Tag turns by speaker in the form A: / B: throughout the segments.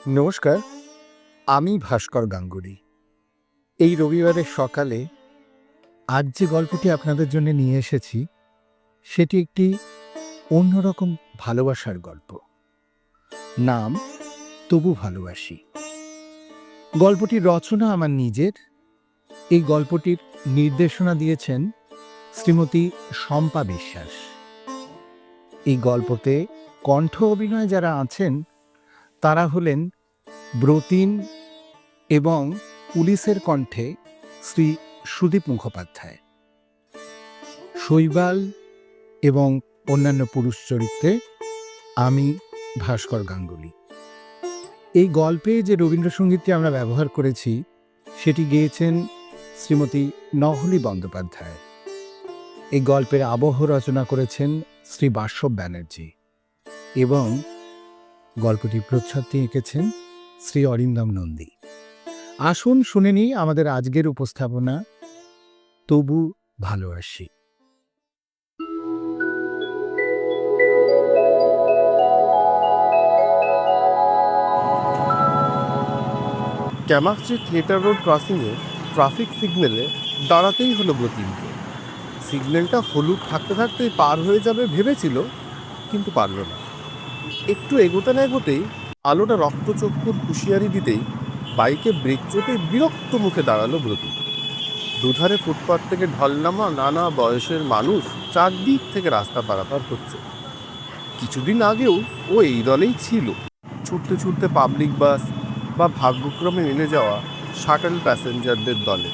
A: নমস্কার, আমি ভাস্কর গাঙ্গুলি। এই রবিবারের সকালে আজ যে গল্পটি আপনাদের জন্য নিয়ে এসেছি সেটি একটি অন্যরকম ভালোবাসার গল্প। নাম তবু ভালোবাসি। গল্পটির রচনা আমার নিজের। এই গল্পটির নির্দেশনা দিয়েছেন শ্রীমতী শম্পা বিশ্বাস। এই গল্পতে কণ্ঠ অভিনয় যারা আছেন তারা হলেন ব্রতিন এবং পুলিশের কণ্ঠে শ্রী সুদীপ মুখোপাধ্যায়, শৈবাল এবং অন্যান্য পুরুষ চরিত্রে আমি ভাস্কর গাঙ্গুলি। এই গল্পে যে রবীন্দ্রসঙ্গীতটি আমরা ব্যবহার করেছি সেটি গেয়েছেন শ্রীমতী নহলী বন্দ্যোপাধ্যায়। এই গল্পের আবহ রচনা করেছেন শ্রী বাসব ব্যানার্জি এবং গল্পটির প্রচ্ছদটি এঁকেছেন শ্রী অরিন্দম নন্দী। আসুন শুনে নিই আমাদের আজকের উপস্থাপনা তবু ভালোবাসি।
B: ক্যামাস্ট্রি থিয়েটার রোড ক্রসিংয়ে ট্রাফিক সিগন্যালে দাঁড়াতেই হলো ব্রতিমকে। সিগন্যালটা হলুদ থাকতে থাকতেই পার হয়ে যাবে ভেবেছিল, কিন্তু পারল না। একটু এগোতে না এগোতেই আলোটা রক্তচক্ষুর হুঁশিয়ারি দিতেই বাইকে ব্রেক চেপে বিরক্ত মুখে দাঁড়ালো ব্রতিম। দুধারে ফুটপাথ থেকে ঢলনামা নানা বয়সের মানুষ চারদিক থেকে রাস্তা পারাপার হচ্ছে। কিছুদিন আগেও ও এই দলেই ছিল, ছুটতে ছুটতে পাবলিক বাস বা ভাগ্যক্রমে মিলে যাওয়া শাটল প্যাসেঞ্জারদের দলে।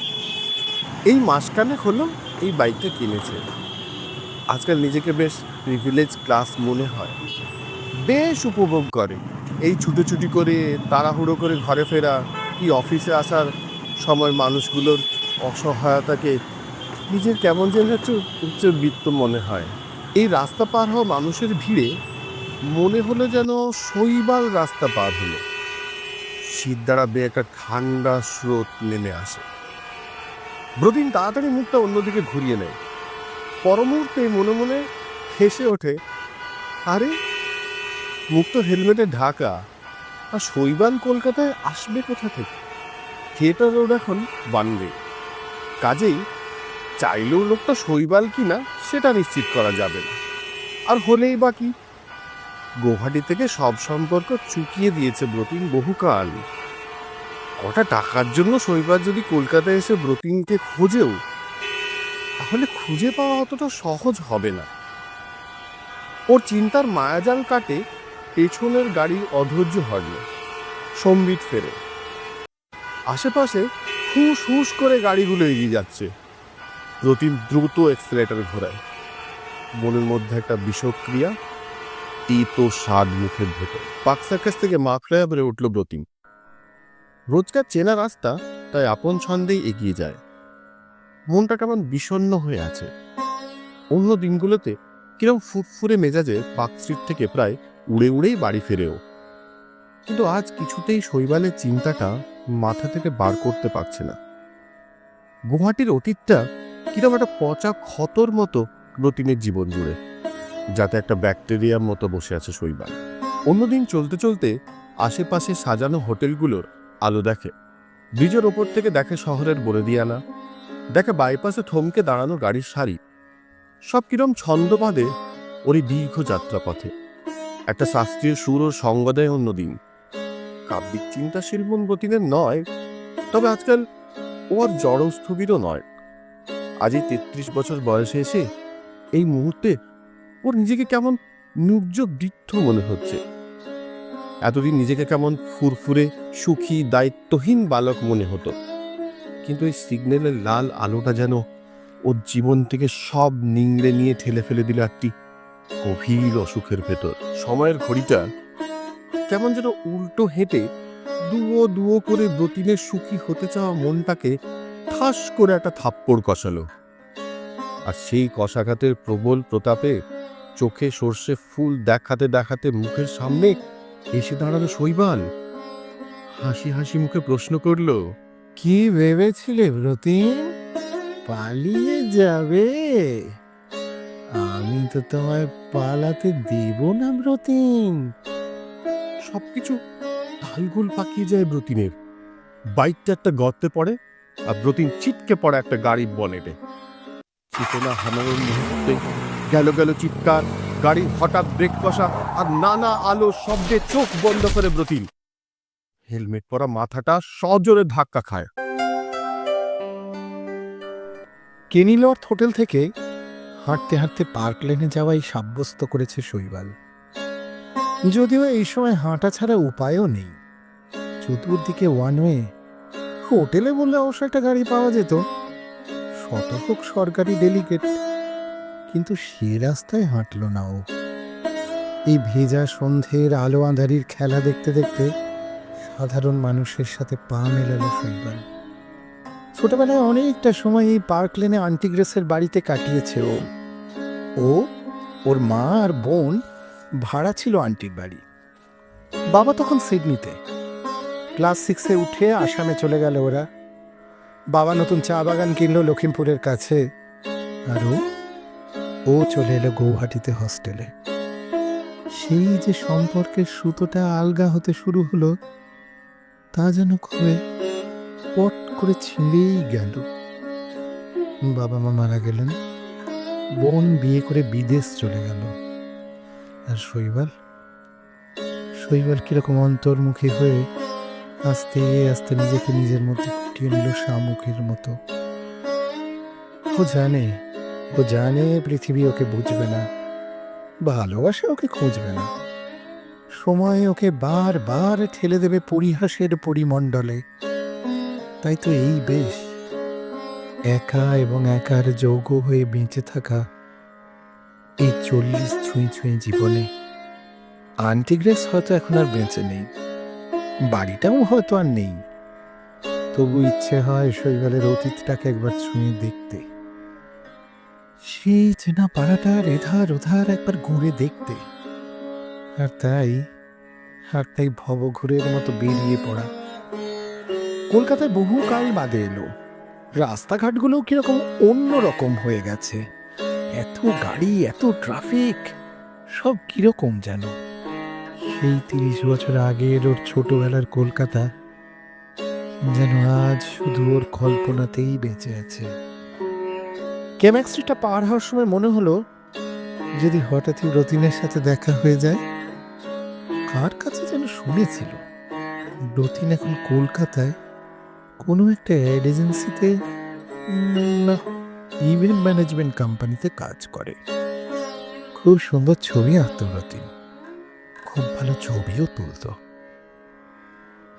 B: এই মাসখানেক হলো এই বাইকটা কিনেছে। আজকাল নিজেকে বেশ প্রিভিলেজ ক্লাস মনে হয়, বেশ উপভোগ করে এই ছুটোছুটি করে, তাড়াহুড়ো করে ঘরে ফেরা কি অফিসে আসার সময় মানুষগুলোর অসহায়তাকে নিজের কেমন যেন একটু উচ্চবিত্ত মনে হয়। এই রাস্তা পার হওয়া মানুষের ভিড়ে মনে হলো যেন শৈবাল রাস্তা পার হলো। শীত দ্বারা বেয়ে একটা ঠান্ডা স্রোত নেমে আসে। ব্রতিম তাড়াতাড়ি মুখটা অন্যদিকে ঘুরিয়ে নেয়। পর মুহূর্তে মনে মনে হেসে ওঠে, আরে মুখ তো হেলমেটে ঢাকা, আর শৈবাল কলকাতায় আসবে কোথা থেকে? থিয়েটার রোড এখন বানবে, কাজেই চাইলেও লোকটা শৈবাল কিনা সেটা নিশ্চিত করা যাবে না। আর হলেই বাকি, গৌহাটি থেকে সব সম্পর্ক চুকিয়ে দিয়েছে ব্রতিম বহুকাল। কটা টাকার জন্য শৈবাল যদি কলকাতায় এসে ব্রতিমকে খোঁজেও, তাহলে খুঁজে পাওয়া অতটা সহজ হবে না। ওর চিন্তার মায়াজাল কাটে পেছনের গাড়ি অধৈর্য হল, সম্বিত ফেরে। আশেপাশে হুস হুস করে গাড়িগুলো এগিয়ে যাচ্ছে। ব্রতিম দ্রুত এক্সেলেটার ঘোরায়। মনের মধ্যে একটা বিষক্রিয়া, তেতো স্বাদ মুখের ভেতর। পাক সার্কাস থেকে মাখড়ায় বেড়ে উঠল ব্রতিম। রোজকার চেনা রাস্তা, তাই আপন ছন্দেই এগিয়ে যায়। মনটা কেমন বিষণ্ণ হয়ে আছে। অন্য দিনগুলোতে কিরম ফুরফুরে মেজাজে পার্ক স্ট্রিট থেকে প্রায় উড়ে উড়েই বাড়ি ফেরেও, কিন্তু আজ কিছুতেই শৈবালের চিন্তাটা মাথা থেকে বার করতে পারছে না। গুয়াহাটির অতীতটা কিরম একটা পচা ক্ষতর মতো ব্রতিমের জীবন জুড়ে, যাতে একটা ব্যাকটেরিয়ার মতো বসে আছে শৈবাল। অন্যদিন চলতে চলতে আশেপাশে সাজানো হোটেলগুলোর আলো দেখে, ব্রিজের ওপর থেকে দেখে শহরের বনেদিয়ানা, দেখে বাইপাসে থমকে দাঁড়ানো গাড়ির সারি। সব কিরম ছন্দ বাঁধে ওর এই দীর্ঘ যাত্রাপথে। একটা শাস্ত্রীয় সুর ও সঙ্গ দেয় অন্যদিন। কাব্যিক চিন্তাশীল মন ব্রতিমের নয়, তবে আজকাল ও আর জড়স্থবিরও নয়। আজই ৩৩ বছর বয়সে এসে এই মুহূর্তে ওর নিজেকে কেমন নুব্জ বৃদ্ধ মনে হচ্ছে। এতদিন নিজেকে কেমন ফুরফুরে সুখী দায়িত্বহীন বালক মনে হতো, কিন্তু এই সিগন্যালের লাল আলোটা যেন ওর জীবন থেকে সব নিংড়ে নিয়ে ঠেলে ফেলে দিল একটি গভীর অসুখের ভেতর। সময়ের ঘড়িটা কেমন যেন উল্টো হেঁটে দুয়ো দুয়ো করে ব্রতিমের সুখী হতে চাওয়া মনটাকে ঠাস করে একটা থাপ্পড় কষালো। আর সেই কষাঘাতের প্রবল প্রতাপে চোখে সর্ষে ফুল দেখাতে দেখাতে মুখের সামনে এসে দাঁড়ালো শৈবাল। হাসি হাসি মুখে প্রশ্ন করল,
A: কি ভেবেছিলে ব্রতিম? পালিয়ে যাবে? আমি তো তোমায় পালাতে দেব না ব্রতিম।
B: সবকিছু তালগোল পাকিয়ে যায় ব্রতিনের। বাইকটা একটা গর্তে পড়ে, আর ব্রতিন ছিটকে পড়ে একটা গাড়ির বনেটে। চেতনা হারানোর মুহূর্তে গেল গেল চিৎকার, গাড়ির হঠাৎ ব্রেক কষা, আর নানা আলো শব্দে চোখ বন্ধ করে ব্রতিন। হেলমেট পরা মাথাটা সজোরে ধাক্কা খায়।
A: কেনিলর্থ হোটেল থেকে হাঁটতে হাঁটতে পার্ক লেনে যাওয়াই সাব্যস্ত করেছে শৈবাল। যদিও এই সময় হাঁটা ছাড়া উপায়ও নেই। চতুর্দিকে ওয়ান ওয়ে। হোটেলে বললে অবশ্য একটা গাড়ি পাওয়া যেত, শতক সরকারি ডেলিগেট, কিন্তু সে রাস্তায় হাঁটল না ও। এই ভেজা সন্ধ্যের আলো আঁধারির খেলা দেখতে দেখতে সাধারণ মানুষের সাথে পা মেলালো শৈবাল। ছোটবেলায় অনেকটা সময় এই পার্ক লেনে আন্টি গ্রেসের বাড়িতে কাটিয়েছে ও। ওর মা আর বোন ভাড়া ছিল আন্টির বাড়ি। বাবা তখন সিডনিতে। ক্লাস 6-এ উঠে আসামে চলে গেল ওরা। বাবা নতুন চা বাগান কিনলো লখিমপুরের কাছে, আর ও চলে এলো গৌহাটিতে হস্টেলে। সেই যে সম্পর্কের সুতোটা আলগা হতে শুরু হলো, তা যেন কবে পট করে ছিঁড়েই গেল। বাবা মা মারা গেলেন, বোন বিয়ে করে বিদেশ চলে গেল, আর শৈবাল কিরকম অন্তর্মুখী হয়ে আস্তে আস্তে নিজেকে নিজের মধ্যে ফুটিয়ে নিল শামুকের মতো। ও জানে পৃথিবী ওকে বুঝবে না, ভালোবাসা ওকে খুঁজবে না, সময় ওকে বারবার ঠেলে দেবে পরিহাসের পরিমণ্ডলে। তাই তো এই বেশ, একা এবং একার যৌগ হয়ে বেঁচে থাকা এই 40 ছুঁই ছুঁই জীবনে। আন্টি গ্রেস হয়তো এখন আর বেঁচে নেই, বাড়িটাও হয়তো আর নেই, তবু ইচ্ছে হয় শৈবালের অতীতটাকে একবার ছুঁয়ে দেখতে, সেই চেনা পাড়াটার এধার ওধার একবার ঘুরে দেখতে। আর তাই ভবঘুরের মতো বেরিয়ে পড়া। কলকাতায় বহুকাল বাদে এলো। রাস্তাঘাটগুলোও কিরকম অন্যরকম হয়ে গেছে। এত গাড়ি, এত ট্রাফিক, সব কিরকম যেন। সেই 30 বছর আগের ওর ছোটবেলার কলকাতা যেন আজ শুধু ওর কল্পনাতেই বেঁচে আছে। কেম্যাক স্ট্রিটটা পার হওয়ার সময় মনে হলো, যদি হঠাৎই রতিনের সাথে দেখা হয়ে যায়। কার কাছে যেন শুনেছিল রতিন এখন কলকাতায় কোনো একটা অ্যাড এজেন্সিতে, না, ইভেন্ট ম্যানেজমেন্ট কোম্পানিতে কাজ করে। খুব সুন্দর ছবি আঁকত রতিন, খুব ভালো ছবিও তুলত।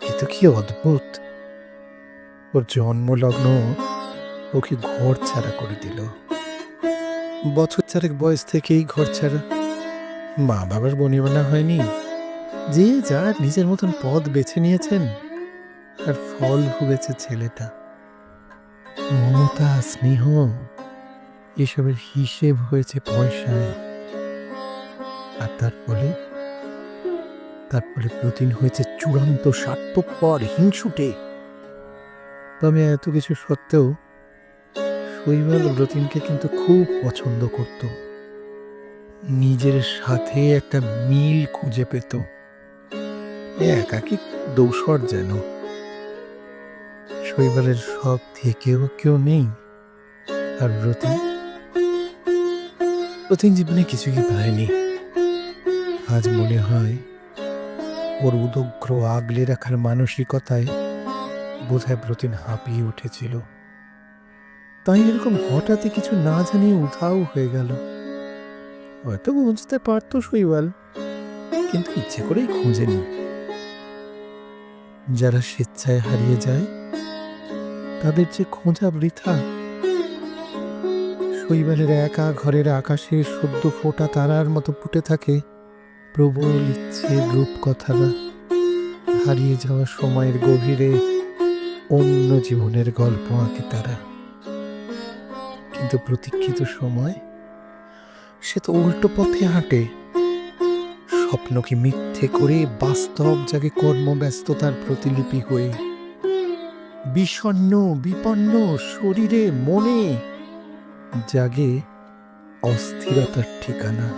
A: এ তো কি অদ্ভুত, ওর জন্মলগ্ন ওকে ঘর ছাড়া করে দিল। বছর 4 বয়স থেকেই ঘর ছাড়া। মা বাবার বনিবনা হয়নি, যে যার নিজের মতন পথ বেছে নিয়েছেন, আর ফল ভুগেছে ছেলেটা। মমতা, স্নেহ, এসবের হিসেব হয়েছে পয়সায়। আর তারপরে প্রতিদিন হয়েছে চূড়ান্ত স্বার্থপর হিংসুটে। তবে এত কিছু সত্ত্বেও শৈবাল রতিনকে কিন্তু খুব পছন্দ করত। নিজের সাথে একটা মিল খুঁজে পেত। একাকী দৌসর যেন। শৈবালের সব থেকেও কেউ নেই, আর রতিন জীবনে কিছুই পায়নি। আজ মনে হয় ওর উদগ্র আগলে রাখার মানসিকতায় বোধহয় রতিন হাঁপিয়ে উঠেছিল। তাই এরকম হঠাৎই কিছু না জানিয়ে উধাও হয়ে গেল। হয়তো বুঝতে পারতো শৈবাল, কিন্তু ইচ্ছে করেই খুঁজেনি। যারা স্বেচ্ছায় হারিয়ে যায় তাদের যে খোঁজা বৃথা। শৈবালের একা ঘরের আকাশে সদ্য ফোটা তারার মতো ফুটে থাকে প্রবল ইচ্ছের রূপকথারা। হারিয়ে যাওয়া সময়ের গভীরে অন্য জীবনের গল্প আঁকে তারা। কিন্তু প্রতীক্ষিত সময় সে তো উল্টো পথে হাঁটে। স্বপ্নকে মিথ্যে করে বাস্তব জাগে কর্মব্যস্ততার প্রতিলিপি হয়ে। বিষণ্ণ বিপন্ন শরীরে মনে জাগে অস্থিরতার ঠিকানা।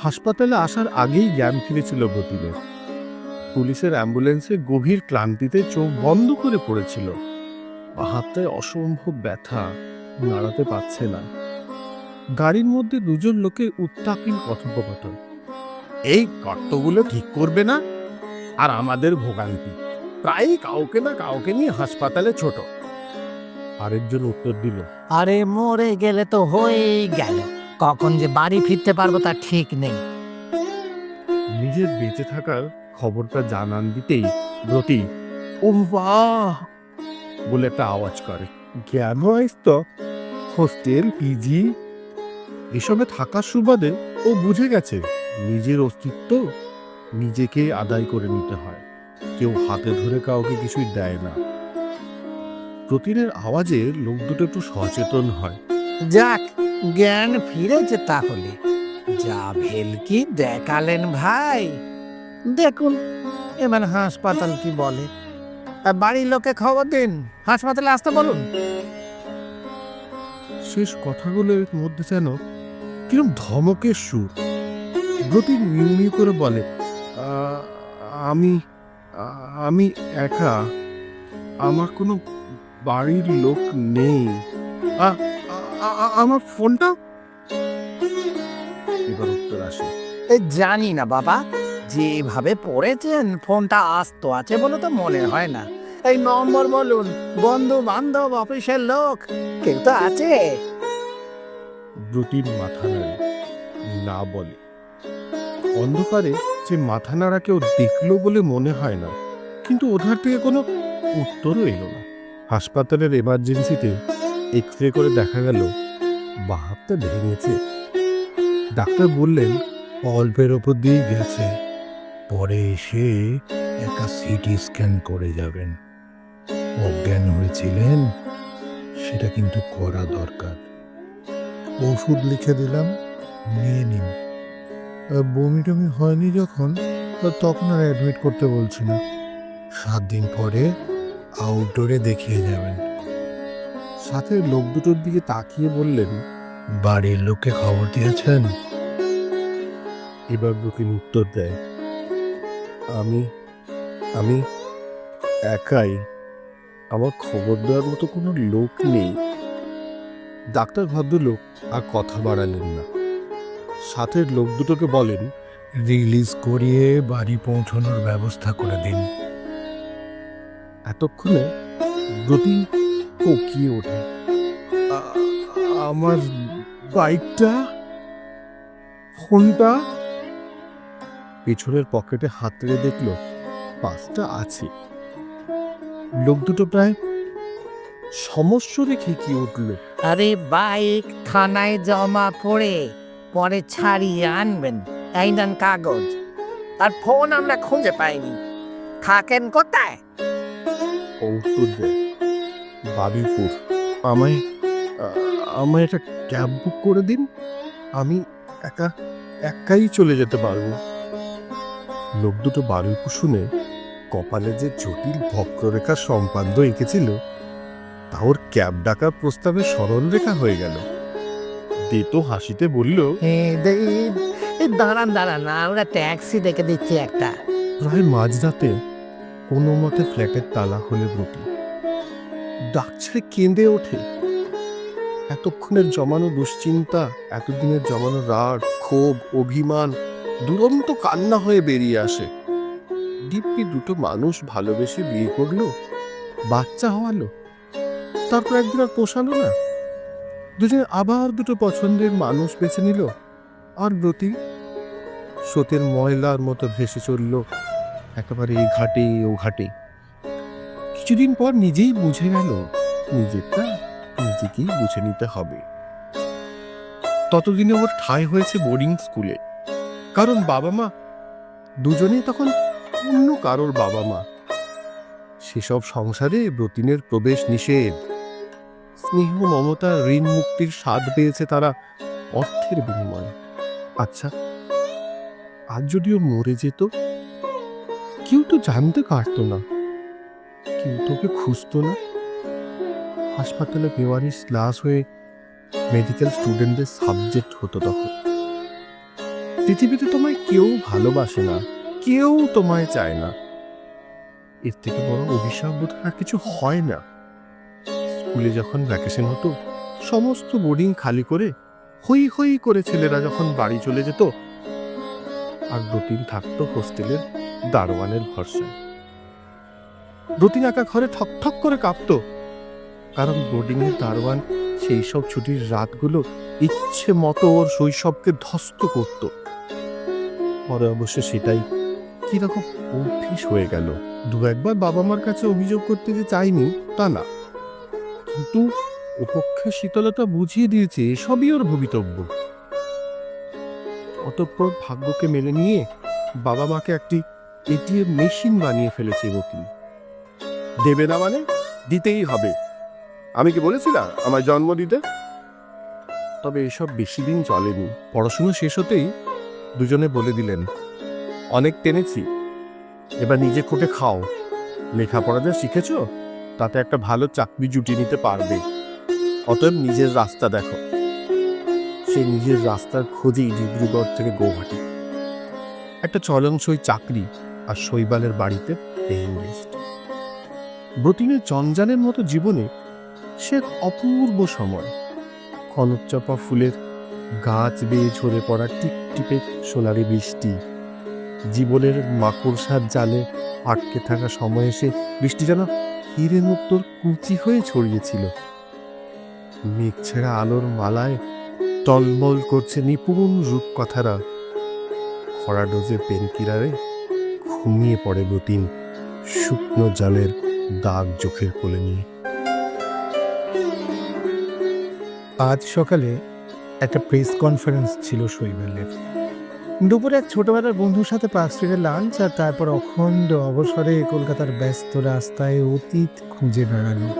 B: হাসপাতালে আসার আগেই জ্ঞান ফিরেছিল ব্রতিনের। পুলিশের অ্যাম্বুলেন্সে গভীর ক্লান্তিতে চোখ বন্ধ করে পড়েছিল। হাতটায় অসম্ভব ব্যথা, নাড়াতে পারছে না। গাড়ির মধ্যে দুজন লোকের উত্তাপীন কথোপকথন। এই গর্তগুলো ঠিক করবে না, আর আমাদের ভোগান্তি, প্রায়ই কাউকে না কাউকে নিয়ে হাসপাতালে ছোট। আরেকজন উত্তর দিল,
C: আরে মরে গেলে তো হয়েই গেল, কখন যে বাড়ি ফিরতে পারবো তার ঠিক নেই।
B: নিজের বেঁচে থাকার খবরটা জানান দিতেই ব্রতী ও বাহ বলে একটা আওয়াজ করে। জ্ঞান হয় তো হোস্টেল, পিজি এসবে থাকার সুবাদে ও বুঝে গেছে নিজের অস্তিত্ব নিজেকে আদায় করে নিতে হয়, কেউ হাতে ধরে কাউকে কিছুই দেয় না। প্রতিনের আওয়াজে লোক দুটো একটু সচেতন হয়।
C: যাক, জ্ঞান ফিরেছে তাহলে। যা ভেলকি দেখালেন ভাই। দেখুন এবার হাসপাতাল কি বলে। আর বাড়ির লোকে খবর দিন, হাসপাতালে আসতে বলুন।
B: শেষ কথাগুলোর মধ্যে যেন কিরম ধমকের সুর। ব্রতী মিউ করে বলে, আমি আমি একা, আমার কোনো বাড়ির লোক নেই। আমার ফোনটা? এবার উত্তর আসে,
C: জানি না বাবা, যেভাবে পড়েছেন ফোনটা আস্ত আছে বলে তো মনে হয় না। এই নম্বর বলুন, বন্ধু বান্ধব অফিসের লোক কেউ তো আছে?
B: ব্রুটির মাথা নাড়ে, না বলে। অন্ধকারে যে মাথা নাড়া কেউ দেখলো বলে মনে হয় না, কিন্তু ওধার থেকে কোনো উত্তরও এলো না। হাসপাতালের এমার্জেন্সিতে এক্স রে করে দেখা গেল বাঁ হাতটা ভেঙেছে। ডাক্তার বললেন অল্পের ওপর দিয়ে গেছে, পরে এসে একটা সিটি স্ক্যান করে যাবেন। অজ্ঞান হয়েছিলেন, সেটা কিন্তু করা দরকার। ওষুধ লিখে দিলাম, নিয়ে নিন। বমি টমি হয়নি যখন, তখন আর অ্যাডমিট করতে বলছি না। 7 দিন পরে আউটডোরে দেখিয়ে যাবেন। সাথে লোক দুটোর দিকে তাকিয়ে বললেন, বাড়ির লোককে খবর দিয়েছেন? এবার ব্রুকিন উত্তর দেয়, আমি আমি একাই, আমার খবর দেওয়ার মতো কোনো লোক নেই। ডাক্তার ভদ্রলোক আর কথা বাড়ালেন না। সাথের লোক দুটোকে বলেন, রিলিজ করিয়ে বাড়ি পৌঁছানোর ব্যবস্থা করে দিন। এতক্ষণে ব্রতী ওকিয়ে ওঠে, আমার বাইকটা, ফোনটা? পেছনের পকেটে হাত রেখে দেখলো 5টা আছে। লোক দুটো প্রায় সমস্যা রেখে কি উঠল,
C: আরে বাইক থানায় জমা পরে ছাড়িয়ে আনবেন, এই নেন কাগজ। আর ফোন আমরা খুঁজে পাইনি, থাকেন কোথায়?
B: উত্তর দেয়, বারুইপুর। আমায় আমায় একটা ক্যাব বুক করে দিন, আমি একাই চলে যেতে পারবো। লোক দুটো বারুইপুর শুনে কপালে যে জটিল বক্ররেখার সম্পাদ্য এঁকেছিল তা ওর ক্যাব ডাকার প্রস্তাবে সরলরেখা হয়ে গেল। দেতো হাসিতে বলল,
C: দাঁড়ান আমরা ট্যাক্সি দেখে দিচ্ছি একটা।
B: প্রায় মাঝরাতে কোনো মতে ফ্ল্যাটের তালা হলে ব্রতী ডাক ছেড়ে কেঁদে ওঠে। এতক্ষণের জমানো দুশ্চিন্তা, এতদিনের জমানো রাগ, ক্ষোভ, অভিমান দুরন্ত কান্না হয়ে বেরিয়ে আসে। দিব্যি দুটো মানুষ ভালোবেসে বিয়ে করলো, বাচ্চা হওয়ালো, তারপর একদিন আর পোষালো না। দুজনে আবার দুটো পছন্দের মানুষ বেছে নিল, আর ব্রতী স্রোতের ময়লার মতো ভেসে চলল একেবারে এই ঘাটে ও ঘাটে। কিছুদিন পর নিজেই বুঝে গেল নিজেরটা নিজেকেই বুঝে নিতে হবে। ততদিনে ওর ঠাঁই হয়েছে বোর্ডিং স্কুলে, কারণ বাবা মা দুজনেই তখন অন্য কারোর বাবা মা। সেসব সংসারে ব্রতিনের প্রবেশ নিষেধ। স্নেহ, মমতা, ঋণ মুক্তির স্বাদ পেয়েছে তারা অর্থের বিনিময়ে। আচ্ছা, আজ যদিও মরে যেত, কেউ তো জানতে পারতো না, কেউ তোকে খুঁজতো না। হাসপাতালে বেওয়ারিশ লাশ হয়ে মেডিকেল স্টুডেন্টদের সাবজেক্ট হতো তখন। পৃথিবীতে তোমায় কেউ ভালোবাসে না, কেউ তোমায় চায় না। এর থেকে বড় অভিশাপ বোধ আর কিছু হয় না। স্কুলে যখন ভ্যাকেশন হতো, সমস্ত বোর্ডিং খালি করে হই হই করে ছেলেরা যখন বাড়ি চলে যেত, আর রতিন থাকতো হোস্টেলের দারোয়ানের ভরসায়। রতিন একা ঘরে ঠক ঠক করে কাঁপতো, কারণ বোর্ডিংয়ের দারোয়ান সেই সব ছুটির রাতগুলো ইচ্ছে মতো ওর শৈশবকে ধ্বস্ত করত। পরে অবশ্য সেটাই কিরকম অভ্যেস হয়ে গেল। দু একবার বাবা মার কাছে অভিযোগ করতে যে চাইনি তা না, কিন্তু উপেক্ষা শীতলতা বুঝিয়ে দিয়েছে এসবই ওর ভবিতব্য। অতঃপর ভাগ্যকে মেনে নিয়ে বাবা মাকে একটি এটিএম মেশিন বানিয়ে ফেলেছে রতিন। দেবে না মানে দিতেই হবে। আমি কি বলেছিলাম আমায় জন্ম দিতে? তবে এসব বেশি দিন চলেনি। পড়াশুনো শেষ হতেই দুজনে বলে দিলেন, অনেক টেনেছি, এবার নিজে খুঁটে খাও। লেখাপড়া যা শিখেছ তাতে একটা ভালো চাকরি জুটিয়ে নিতে পারবে। অতএব নিজের রাস্তা দেখো। সেই নিজের রাস্তার খোঁজেই ডিব্রুগড় থেকে গৌহাটি একটা চলনসই চাকরি, আর শৈবালের বাড়িতে পেইং গেস্ট। ব্রতিনের জঞ্জালের মতো জীবনে সে এক অপূর্ব সময়। খনকচাপা ফুলের গাছ বেয়ে ঝরে পড়া টিপটিপে সোনালি বৃষ্টি, জীবনের মাকড়সার জালে আটকে থাকা সময় এসে বৃষ্টি যেন হিরে মুক্তোর কুচি হয়ে ছড়িয়েছিল। মেঘ ছেঁড়া আলোর মালায় টলমল করছে নিপুণ রূপকথারা। খরা ডোজে পেনকিলারে ঘুমিয়ে পড়ে ব্রতিন শুকনো জালের দাগ চোখের কোলে নিয়ে।
A: আজ সকালে একটা প্রেস কনফারেন্স ছিল শৈবালের। দুপুরে এক ছোটবেলার বন্ধুর সাথে পার্ক স্ট্রিটে লাঞ্চ, আর তারপর অখণ্ড অবসরে কলকাতার ব্যস্ত রাস্তায় অতীত খুঁজে বেড়ানো,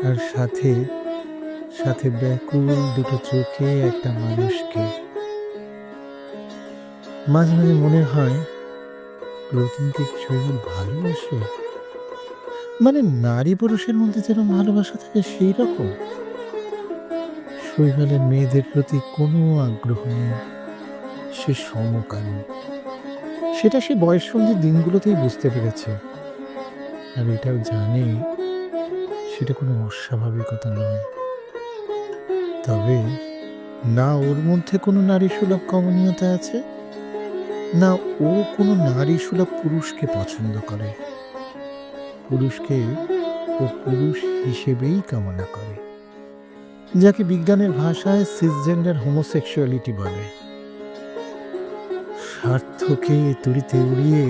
A: আর সাথে সাথে ব্যাকুল দুটো চোখে একটা মানুষকে। মাঝে মাঝে মনে হয় রতিনকে শৈবাল ভালোবাসে, মানে নারী পুরুষের মধ্যে যেরকম ভালোবাসা থাকে সেই রকম। শৈবালের মেয়েদের প্রতি কোনো আগ্রহ নেই, সে সমকামী। সেটা সে বয়ঃসন্ধির দিনগুলোতেই বুঝতে পেরেছে, আর এটাও জানে সেটা কোনো অস্বাভাবিকতা নয়। তবে না ওর মধ্যে কোনো নারী সুলভ কমনীয়তা আছে, না ও কোনো নারী সুলভ পুরুষকে পছন্দ করে। পুরুষকে ও পুরুষ হিসেবেই কামনা করে, যাকে বিজ্ঞানের ভাষায় সিসজেন্ডার হোমোসেক্সুয়ালিটি বলে। স্বার্থকে তড়িতে উড়িয়ে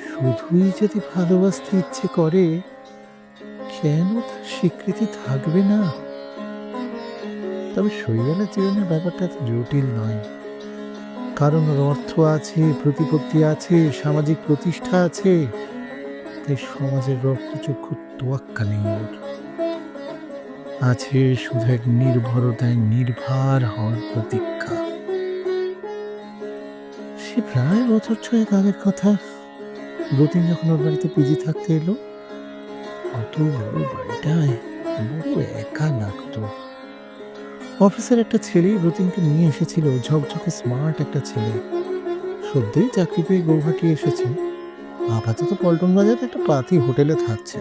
A: শুধুই যদি ভালোবাসতে ইচ্ছে করে, কেন তার স্বীকৃতি থাকবে না? তবে শৈবালের জীবনের ব্যাপারটা এত জটিল নয়, কারণ ওর অর্থ আছে, প্রতিপত্তি আছে, সামাজিক প্রতিষ্ঠা আছে, তাই সমাজের রক্তচক্ষু তোয়াক্কা নেই ওর। আছে শুধু এক নির্ভরতায় নির্ভর হওয়ার প্রতীক্ষা। সে প্রায় বছর 6 আগের কথা। রতিন যখন ওর বাড়িতে পিজি থাকতে এলো, অত বড় বাড়িটায় বড় একা লাগতো। অফিসের একটা ছেলেই রতিনকে নিয়ে এসেছিল, ঝকঝকে স্মার্ট একটা ছেলে। সদ্যই চাকরি পেয়ে গৌহাটি এসেছে, আপাতত পল্টন বাজারে একটা পাতি হোটেলে থাকছে।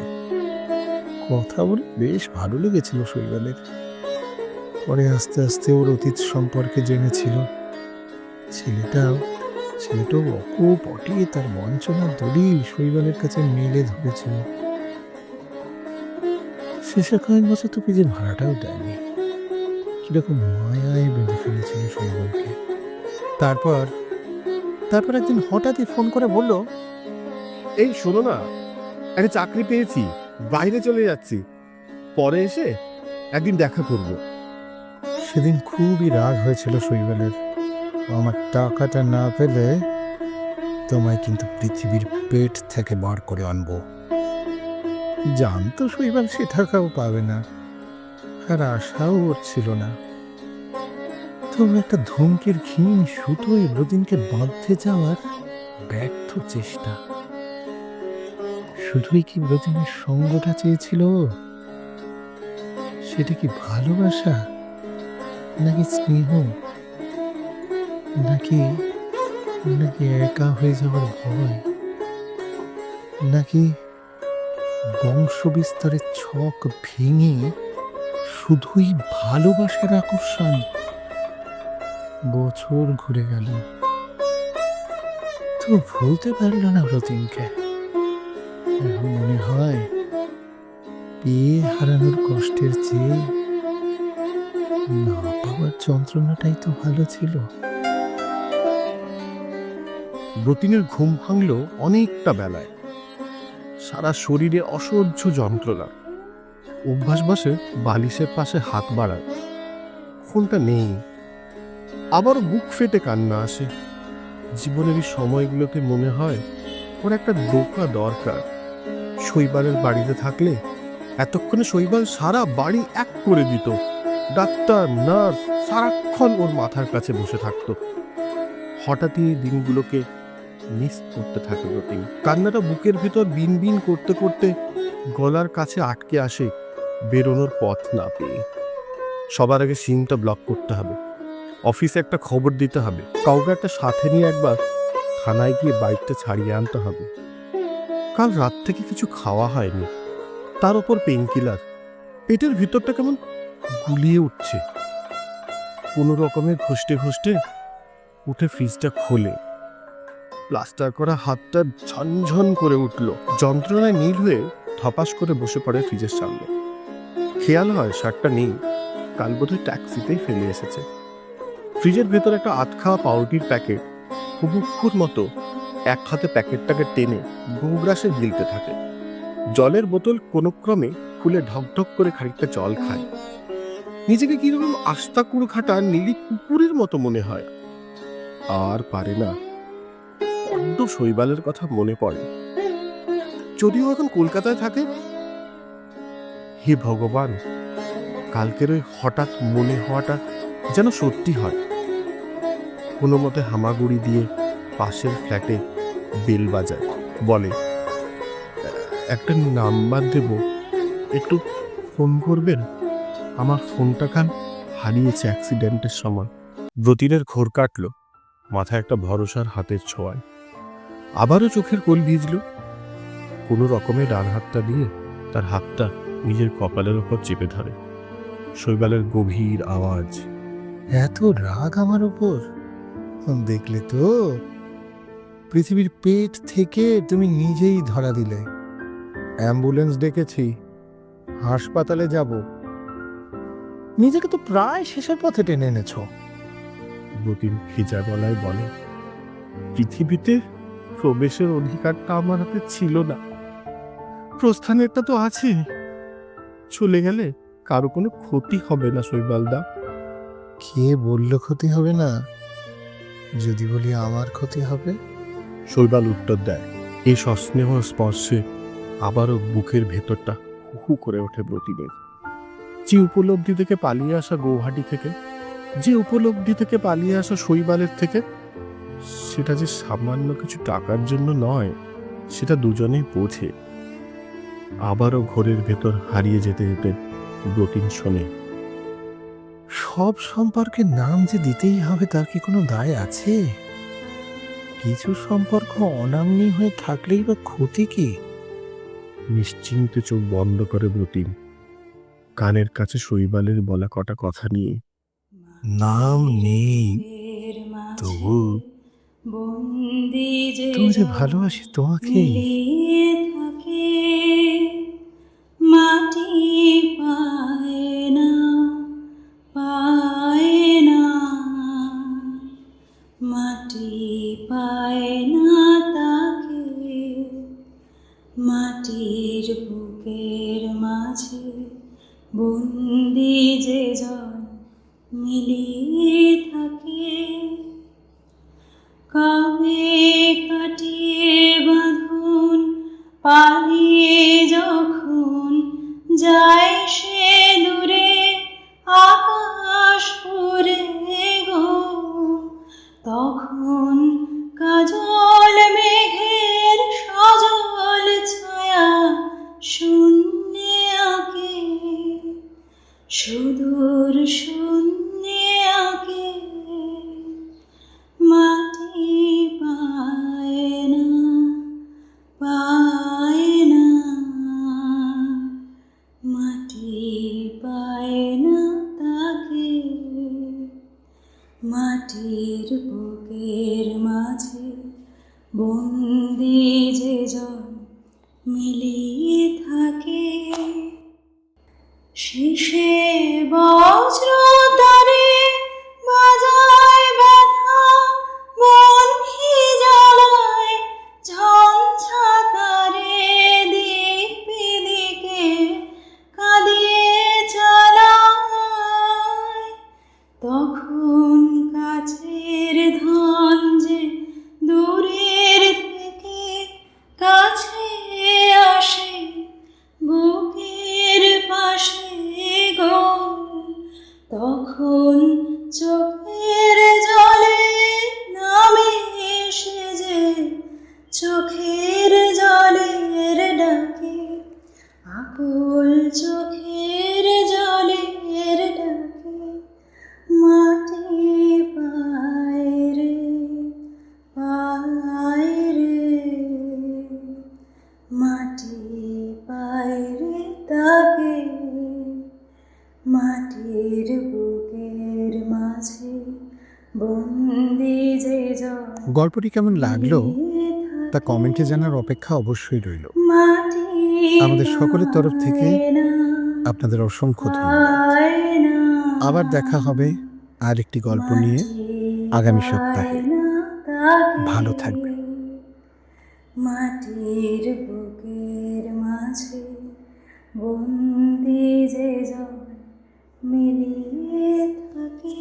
A: কথা বলে বেশ ভালো লেগেছিল শৈবালের। পরে আস্তে আস্তে ওর অতীত সম্পর্কে জেনেছিল। ছেলেটাও অকপটে তার বঞ্চনার দলিল শৈবালের কাছে মেলে ধরেছিল। শেষের কয়েক বছর তো পিজির ভাড়াটাও দেয়নি। কিরকম মায়ায় বেঁধে ফেলেছিল শৈবালকে। তারপর একদিন হঠাৎই ফোন করে বলল,
B: এই শোনো না, একটা চাকরি পেয়েছি, বাইরে চলে যাচ্ছি, পরে এসে একদিন দেখা করব।
A: সেদিন খুবই রাগ হয়েছিল শৈবালের। আমার টাকাটা না পেলে তোমায় কিন্তু পৃথিবীর পেট থেকে বার করে আনবো। জানতো শৈবাল সে টাকাও পাবে না, আর আশাও ওর ছিল না। তবে একটা ধমকির ক্ষীণ সুতোয় রতিনকে বাঁধতে যাওয়ার ব্যর্থ চেষ্টা। শুধুই কি রতিনের সঙ্গটা চেয়েছিল? সেটা কি ভালোবাসা নাকি স্নেহ? নাকি নাকি একা হয়ে যাওয়ার ভয়, নাকি বংশ বিস্তারের ছক ভেঙে শুধুই ভালোবাসার আকর্ষণ? বছর ঘুরে গেল, তো ভুলতে পারল না রতিনকে। এখন মনে হয় পেয়ে হারানোর কষ্টের চেয়ে না পাওয়ার যন্ত্রণাটাই তো ভালো ছিল।
B: রতিনের ঘুম ভাঙল অনেকটা বেলায়। সারা শরীরে অসহ্য যন্ত্রণা। অভ্যাসবশে বালিশের পাশে হাত বাড়ায়, ফোনটা নেই। আবার বুক ফেটে কান্না আসে। জীবনের এই সময়গুলোতে মনে হয় ওর একটা দোকা দরকার। শৈবালের বাড়িতে থাকলে এতক্ষণে শৈবাল সারা বাড়ি এক করে দিত। ডাক্তার, নার্স সারাক্ষণ ওর মাথার কাছে বসে থাকতো। হঠাৎই এই দিনগুলোকে মিস করতে থাকে রতিন। কান্নাটা বুকের ভেতর বিন বিন করতে করতে গলার কাছে আটকে আসে, বেরোনোর পথ না পেয়ে। সবার আগে সিমটা ব্লক করতে হবে, অফিসে একটা খবর দিতে হবে, কাউকে একটা সাথে নিয়ে একবার থানায় গিয়ে বাইকটা ছাড়িয়ে আনতে হবে। কাল রাত থেকে কিছু খাওয়া হয়নি, তার ওপর পেইনকিলার। পেটের ভিতরটা কেমন গুলিয়ে উঠছে। কোনো রকমে ঘষতে ঘষতে উঠে ফ্রিজটা খোলে। প্লাস্টার করা হাতটা ঝনঝন করে উঠল। যন্ত্রণায় নীল হয়ে ধপাস করে বসে পড়ে ফ্রিজের সামনে। খেয়াল হয় শার্টটা নেই, কাল বোধহয় ট্যাক্সিতেই ফেলে এসেছে। ফ্রিজের ভেতর একটা আধখাওয়া পাউরুটির প্যাকেট হুবুক্ষুর মতো এক হাতে প্যাকেটটাকে টেনে গুগ্রাসে গিলতে থাকে। জলের বোতল কোনো ক্রমে খুলে ঢকঢক করে খানিকটা জল খায়। নিজেকে কিরকম আস্তা কুড়ো খাটা নীলি কুকুরের মতো মনে হয়। আর পারে না। বড্ড শৈবালের কথা মনে পড়ে। যদিও এখন কলকাতায় থাকে। হে ভগবান, কালকের ওই হঠাৎ মনে হওয়াটা যেন সত্যি হয়। কোনো মতে হামাগুড়ি দিয়ে পাশের ফ্ল্যাটে বেল বাজায়, বলে একটা নাম্বার দেব, একটু ফোন করবেন, আমার ফোনটা খান হারিয়েছে অ্যাক্সিডেন্টের সময়। রতিনের ঘোর কাটল মাথায় একটা ভরসার হাতের ছোঁয়ায়। আবারও চোখের কোল ভিজল। কোনো রকমে ডান হাতটা দিয়ে তার হাতটা নিজের কপালের ওপর চেপে ধরে। শৈবালের গভীর আওয়াজ,
A: এত রাগ আমার উপর? দেখলে তো, পৃথিবীর পেট থেকে তুমি নিজেই ধরা দিলে। অ্যাম্বুলেন্স ডেকেছি, হাসপাতালে যাব, নিজেকে তো প্রায় শেষের পথে টেনে এনেছ।
B: রতিন ভিজা গলায় বলে, পৃথিবীতে প্রবেশের অধিকারটা আমার হাতে ছিল না, প্রস্থানেরটা তো আছে। চলে গেলে কারো কোনো ক্ষতি হবে না শৈবালদা।
A: কে বললো ক্ষতি হবে না? যদি বলি আমার ক্ষতি হবে?
B: শৈবাল উত্তর দেয়। এই সস্নেহ স্পর্শে আবারও বুকের ভেতরটা হু হু করে ওঠে রতিনের। যে উপলব্ধি থেকে পালিয়ে আসা গৌহাটি থেকে, যে উপলব্ধি থেকে পালিয়ে আসা শৈবালের থেকে, সেটা যে সামান্য কিছু টাকার জন্য নয়, সেটা দুজনেই বোঝে। আবারও ঘোরের ভেতর হারিয়ে যেতে যেতে রতিন শোনে,
A: সব সম্পর্কের নাম যে দিতেই হবে তার কি কোনো দায় আছে? কিছু সম্পর্ক অনামনি হয়ে থাকলেই বা ক্ষতি কি?
B: নিশ্চিন্তে চোখ বন্ধ করে রতিন, কানের কাছে শৈবালের বলা কটা কথা নিয়ে।
A: নাম নেই, তবু তুমি যে ভালোবাসি তোমাকেই।
D: মাটি পায় না, পায় না, মাটি পায় না তাকে, মাটির বুকের মাঝে বন্দি যে জন মিলিয়ে থাকে। কবে কাটিয়ে বাঁধন পালিয়ে যখন যায় সে দূরে আকাশ পুরে গো, তখন কাজল মেঘের সজল ছায়া শূন্যে আঁকে, সুদূর শূন্যে আঁকে। বুকের মাঝে বন্দি যে জন মিলিয়ে থাকে শেষে বজ্র তারে বাজায় ব্যথা বন্ধি জ্বালায় ঝঞ্ঝা তারে দিক বিদিকে কাঁদিয়ে চালায় তখন কাছের ধন যে দূরের থেকে কাছে আসে বুকের পাশে গো তখন চোখের জলে নামে এসে যে চোখের জলের ডাকে আকুল চোখের জলের ডাকে মাটি পায় রে মাটি পায় রে তাকে মাটির বুকের মাঝে বন্দি যে জন
A: গল্পটি কেমন লাগলো তা কমেন্টে জানার অপেক্ষা অবশ্যই রইল।
D: মাটি
A: আমাদের সকলের তরফ থেকে আপনাদের অসংখ্য ধন্যবাদ। আবার দেখা হবে আরেকটি গল্প নিয়ে আগামী সপ্তাহে। ভালো থাকবেন।
D: মাটির বুকের মাঝে বন্দি যে জন মিলিয়ে থাকে।